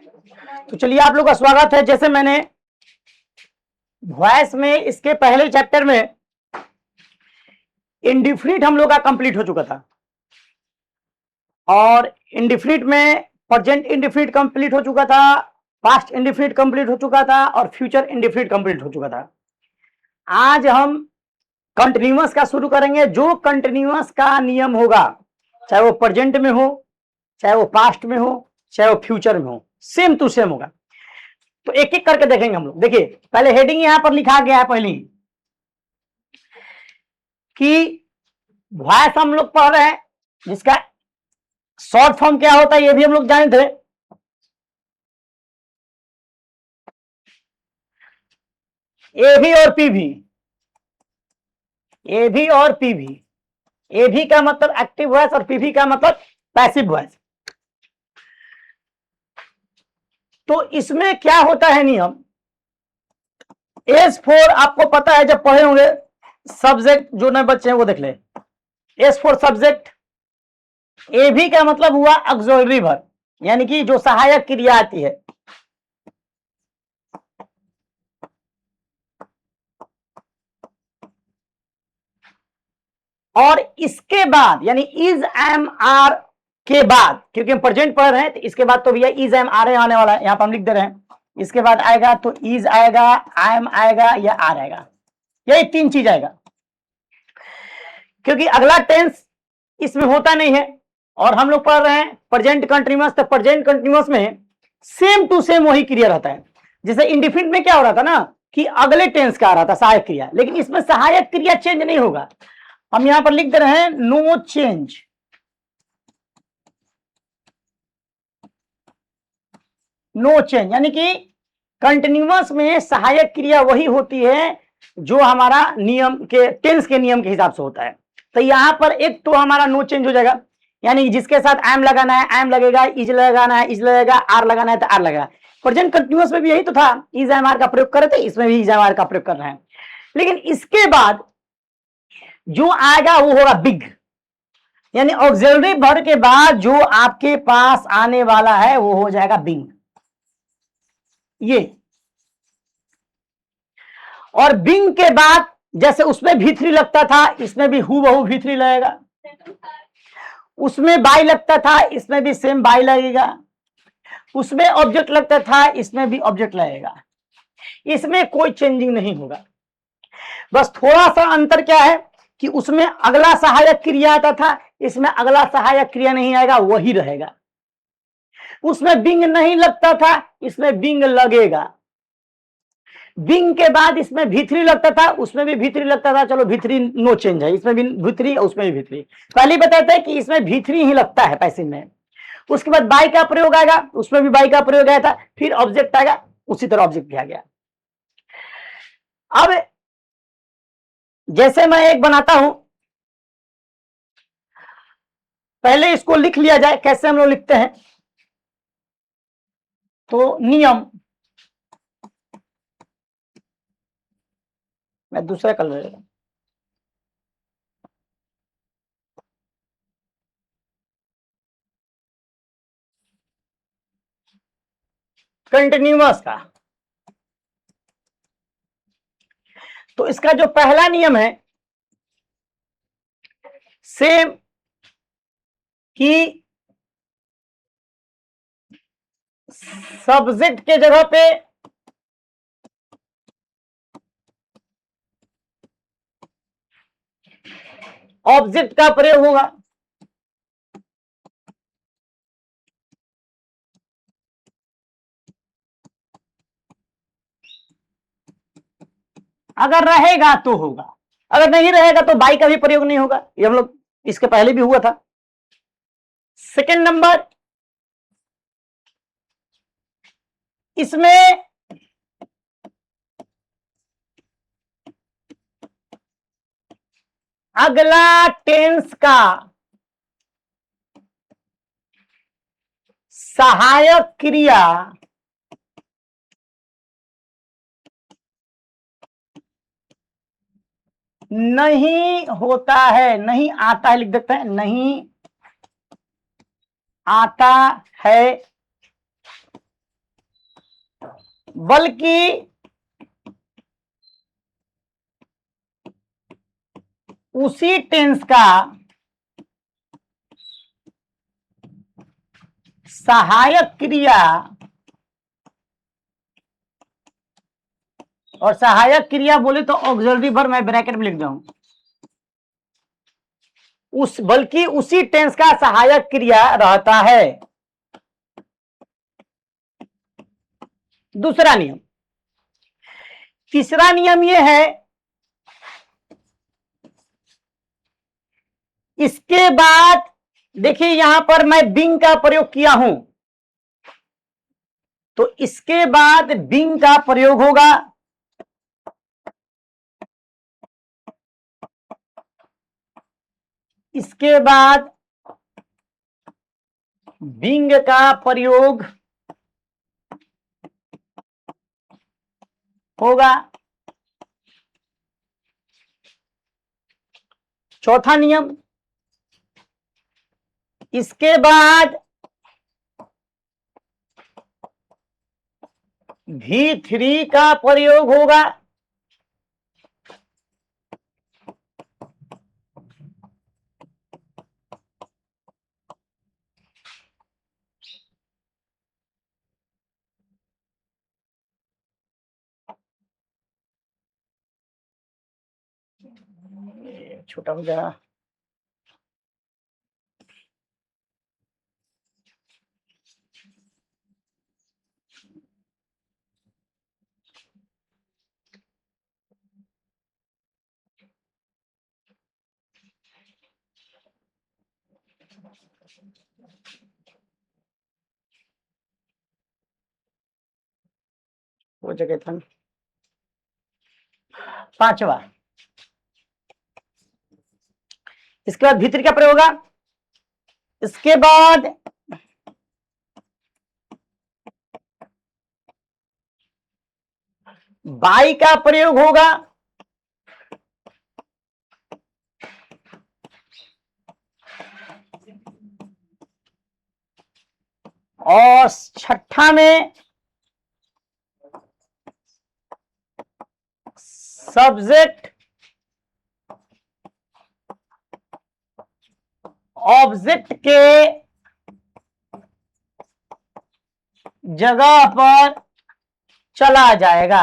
तो चलिए आप लोग का स्वागत है। जैसे मैंने वॉइस में इसके पहले चैप्टर में इंडिफिनिट हम लोग का कंप्लीट हो चुका था और इंडिफिनिट में प्रेजेंट इंडिफिनिट कंप्लीट हो चुका था, पास्ट इंडिफिनिट कंप्लीट हो चुका था और फ्यूचर इंडिफिनिट कंप्लीट हो चुका था। आज हम कंटिन्यूअस का शुरू करेंगे। जो कंटिन्यूअस का नियम होगा, चाहे वो प्रेजेंट में हो, चाहे वो पास्ट में हो, चाहे वो फ्यूचर में हो, सेम टू सेम होगा। तो एक एक करके देखेंगे हम लोग। देखिए पहले हेडिंग यहां पर लिखा गया है पहले कि वॉइस हम लोग पढ़ रहे हैं, जिसका शॉर्ट फॉर्म क्या होता है ये भी हम लोग जाने थे। एवी और पीवी, एवी और पीवी। एवी का मतलब एक्टिव वॉइस और पीवी का मतलब पैसिव वॉइस। तो इसमें क्या होता है नियम, S4 आपको पता है, जब पढ़े होंगे सब्जेक्ट, जो नए बच्चे हैं वो देख ले। S4 subject. एवी का मतलब हुआ ऑक्सिलरी वर्ब, यानी कि जो सहायक क्रिया आती है। और इसके बाद यानी इज एम आर के बाद, क्योंकि हम प्रेजेंट पढ़ रहे हैं तो इसके बाद तो भैया इज एम आर आने वाला है, यहां पर हम लिख दे रहे हैं। इसके बाद आएगा तो इज आएगा, आई एम आएगा या आर आएगा, यही तीन चीज आएगा। क्योंकि अगला टेंस इसमें होता नहीं है और हम लोग पढ़ रहे हैं प्रेजेंट कंटिन्यूअस, तो प्रेजेंट कंटिन्यूअस में सेम टू सेम वही क्रिया रहता है। जैसे इंडिफिनिट में क्या हो रहा था ना कि अगले टेंस का आ रहा था सहायक क्रिया, लेकिन इसमें सहायक क्रिया चेंज नहीं होगा। हम यहां पर लिख दे रहे हैं नो चेंज। नो चेंज यानी कि कंटिन्यूअस में सहायक क्रिया वही होती है जो हमारा नियम के टेंस के नियम के हिसाब से होता है। तो यहां पर एक तो हमारा नो चेंज हो जाएगा, यानी जिसके साथ एम लगाना है एम लगेगा, इज लगाना है इज लगेगा, आर लगाना है तो आर लगेगा। प्रेजेंट कंटिन्यूअस में भी यही तो था, इज एम आर का प्रयोग कर रहे थे, इसमें भी इज एम आर का प्रयोग कर रहे हैं। लेकिन इसके बाद जो आएगा वो होगा बिग, यानी ऑक्सिलरी वर्ब के बाद जो आपके पास आने वाला है वो हो जाएगा बिंग। ये और बिंग के बाद जैसे उसमें भी3 लगता था, इसमें भी हूबहू भी3 लगेगा। उसमें बाई लगता था, इसमें भी सेम बाई लगेगा। उसमें ऑब्जेक्ट लगता था, इसमें भी ऑब्जेक्ट लगेगा। इसमें कोई चेंजिंग नहीं होगा। बस थोड़ा सा अंतर क्या है कि उसमें अगला सहायक क्रिया आता था, इसमें अगला सहायक क्रिया नहीं आएगा, वही रहेगा। उसमें बिंग नहीं लगता था, इसमें बिंग लगेगा। बिंग के बाद इसमें भी3 लगता था, उसमें भी भी3 लगता था। चलो भी3 नो चेंज है, इसमें भी भी3 उसमें भी भी3। पहले बताते हैं कि इसमें भी3 ही लगता है पैसिव में। उसके बाद बाई का प्रयोग आएगा, उसमें भी बाई का प्रयोग आया था, फिर ऑब्जेक्ट आएगा, उसी तरह ऑब्जेक्ट भी आ गया। अब जैसे मैं एक बनाता हूं, पहले इसको लिख लिया जाए। कैसे हम लोग लिखते हैं, तो नियम, मैं दूसरा कलर लेगा। कंटिन्यूअस का तो इसका जो पहला नियम है सेम कि सब्जेक्ट के जगह पे ऑब्जेक्ट का प्रयोग होगा। अगर रहेगा तो होगा, अगर नहीं रहेगा तो बाई का भी प्रयोग नहीं होगा। ये हम लोग इसके पहले भी हुआ था। सेकंड नंबर, इसमें अगला टेंस का सहायक क्रिया नहीं होता है, नहीं आता है, लिख देते हैं नहीं आता है। बल्कि उसी टेंस का सहायक क्रिया, और सहायक क्रिया बोले तो ऑक्सिलरी वर्ब मैं ब्रैकेट में लिख दूं, बल्कि उसी टेंस का सहायक क्रिया रहता है। दूसरा नियम। तीसरा नियम यह है, इसके बाद देखिए यहां पर मैं बीइंग का प्रयोग किया हूं, तो इसके बाद बीइंग का प्रयोग होगा। इसके बाद बीइंग का प्रयोग होगा। चौथा नियम, इसके बाद V3 का प्रयोग होगा। छोटा हो जाएगा। वो जगह था। पांचवा, इसके बाद भीतर क्या प्रयोग होगा। इसके बाद बाई का प्रयोग होगा। और छठा में सब्जेक्ट ऑब्जेक्ट के जगह पर चला जाएगा।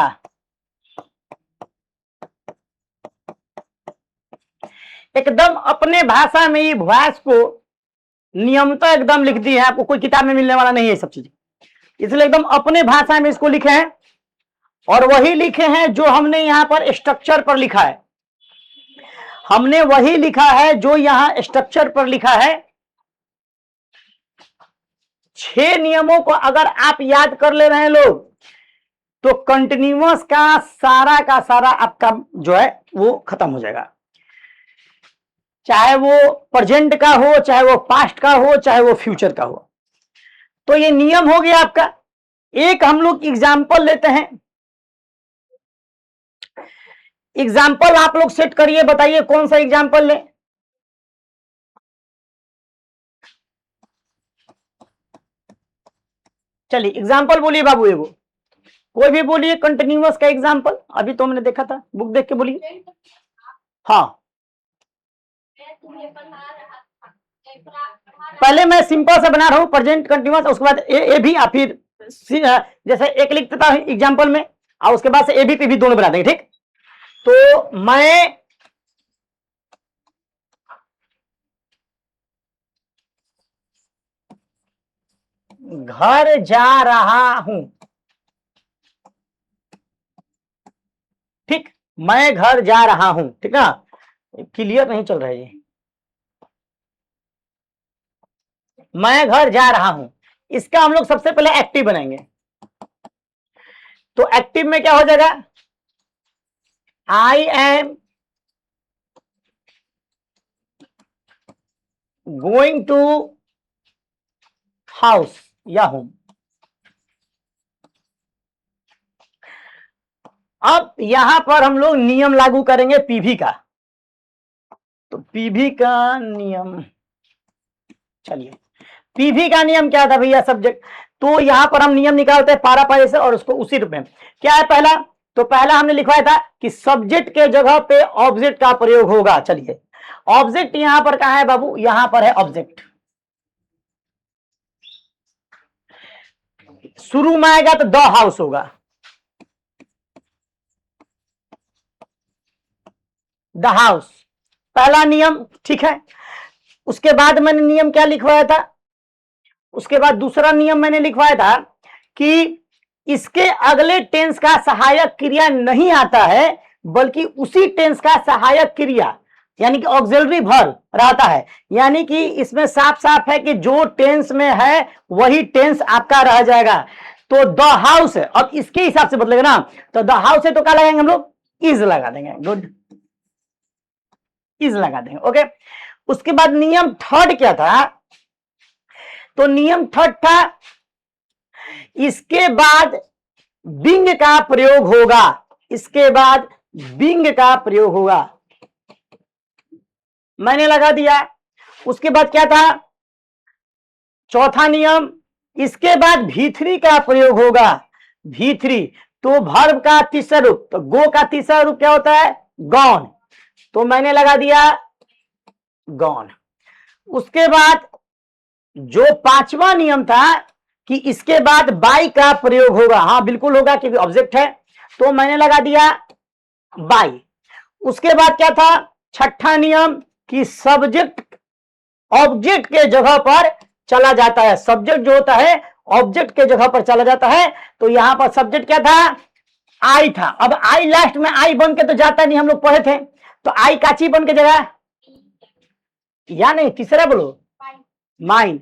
एकदम अपने भाषा में ये वॉइस को नियमता एकदम लिख दी है, आपको कोई किताब में मिलने वाला नहीं है सब चीज, इसलिए एकदम अपने भाषा में इसको लिखे हैं, और वही लिखे हैं जो हमने यहां पर स्ट्रक्चर पर लिखा है। हमने वही लिखा है जो यहां स्ट्रक्चर पर लिखा है। 6 नियमों को अगर आप याद कर ले रहे हैं लोग, तो कंटिन्यूअस का सारा आपका जो है वो खत्म हो जाएगा, चाहे वो प्रेजेंट का हो, चाहे वो पास्ट का हो, चाहे वो फ्यूचर का हो। तो ये नियम हो गया आपका। एक हम लोग एग्जाम्पल लेते हैं। एग्जाम्पल आप लोग सेट करिए, बताइए कौन सा एग्जाम्पल लें। चलिए एग्जाम्पल बोलिए बाबू, एगो कोई भी बोलिए कंटिन्यूअस का एग्जाम्पल। अभी तो हमने देखा था, बुक देख के बोलिए। हाँ, पहले मैं सिंपल से बना रहा हूं प्रेजेंट कंटिन्यूअस, उसके बाद ए भी, या फिर जैसे एक लिख देता हूं एग्जाम्पल में, और उसके बाद से ए भी पी भी दोनों बना देंगे। ठीक, तो मैं घर जा रहा हूं। ठीक, मैं घर जा रहा हूं। ठीक है, क्लियर नहीं चल रहा है ये। मैं घर जा रहा हूं, इसका हम लोग सबसे पहले एक्टिव बनाएंगे। तो एक्टिव में क्या हो जाएगा, I am going to house या होम। अब यहां पर हम लोग नियम लागू करेंगे पीवी का। तो पीवी का नियम, चलिए पीवी का नियम क्या था भैया, सब्जेक्ट तो यहां पर हम नियम निकालते हैं पारा पारी से और उसको उसी रूप में। क्या है पहला? तो पहला हमने लिखवाया था कि सब्जेक्ट के जगह पे ऑब्जेक्ट का प्रयोग होगा। चलिए, ऑब्जेक्ट यहां पर कहां है बाबू? यहां पर है ऑब्जेक्ट। शुरू में आएगा तो द हाउस होगा, द हाउस, पहला नियम, ठीक है। उसके बाद मैंने नियम क्या लिखवाया था? उसके बाद दूसरा नियम मैंने लिखवाया था कि इसके अगले टेंस का सहायक क्रिया नहीं आता है, बल्कि उसी टेंस का सहायक क्रिया यानी कि ऑक्सिलरी वर्ब रहता है। यानी कि इसमें साफ साफ है कि जो टेंस में है वही टेंस आपका रह जाएगा। तो द हाउस है, अब इसके हिसाब से बदलेगा ना, तो द हाउस है तो क्या लगाएंगे हम लोग? इज लगा देंगे। गुड, इज लगा देंगे। ओके, उसके बाद नियम थर्ड क्या था? तो नियम थर्ड था इसके बाद बिंग का प्रयोग होगा, इसके बाद बिंग का प्रयोग होगा, मैंने लगा दिया। उसके बाद क्या था? चौथा नियम, इसके बाद भी3 का प्रयोग होगा, भी3। तो वर्ब का तीसरा रूप, तो गो का तीसरा रूप क्या होता है? गॉन, तो मैंने लगा दिया गॉन। उसके बाद जो पांचवा नियम था कि इसके बाद बाई का प्रयोग होगा, हाँ बिल्कुल होगा क्योंकि ऑब्जेक्ट है, तो मैंने लगा दिया बाई। उसके बाद क्या था? छठा नियम कि सब्जेक्ट ऑब्जेक्ट के जगह पर चला जाता है, सब्जेक्ट जो होता है ऑब्जेक्ट के जगह पर चला जाता है। तो यहां पर सब्जेक्ट क्या था? आई था। अब आई लास्ट में आई बन के तो जाता नहीं, हम लोग पढ़े थे, तो आई काची बन के जगह या नहीं? तीसरा बोलो, माइन।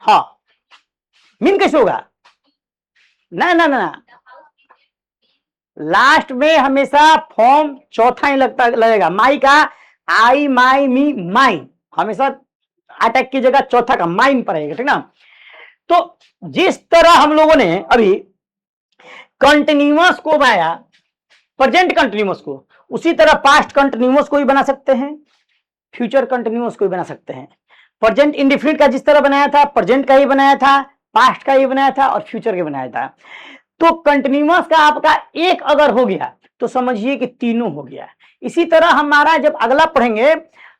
हाँ, मीन कैसे होगा? ना ना ना, लास्ट में हमेशा फॉर्म चौथा ही लगेगा। माई का आई माई मी माइन, हमेशा अटैक की जगह चौथा का माइन पर आएगा, ठीक ना। तो जिस तरह हम लोगों ने अभी कंटिन्यूअस को बनाया, प्रेजेंट कंटिन्यूअस को, उसी तरह पास्ट कंटिन्यूअस को भी बना सकते हैं, फ्यूचर कंटिन्यूअस को भी बना सकते हैं। प्रेजेंट इंडेफिनिट का जिस तरह बनाया था, प्रेजेंट का ही बनाया था, पास्ट का ही बनाया था और फ्यूचर का बनाया था। तो कंटिन्यूअस का आपका एक अगर हो गया तो समझिए कि तीनों हो गया। इसी तरह हमारा जब अगला पढ़ेंगे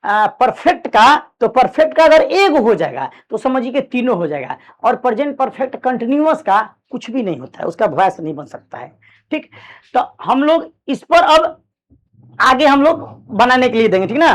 परफेक्ट का, तो परफेक्ट का अगर एक हो जाएगा तो समझिए कि तीनों हो जाएगा। और प्रेजेंट परफेक्ट कंटिन्यूअस का कुछ भी नहीं होता है, उसका वॉइस नहीं बन सकता है, ठीक। तो हम लोग इस पर अब आगे हम लोग बनाने के लिए देंगे, ठीक ना।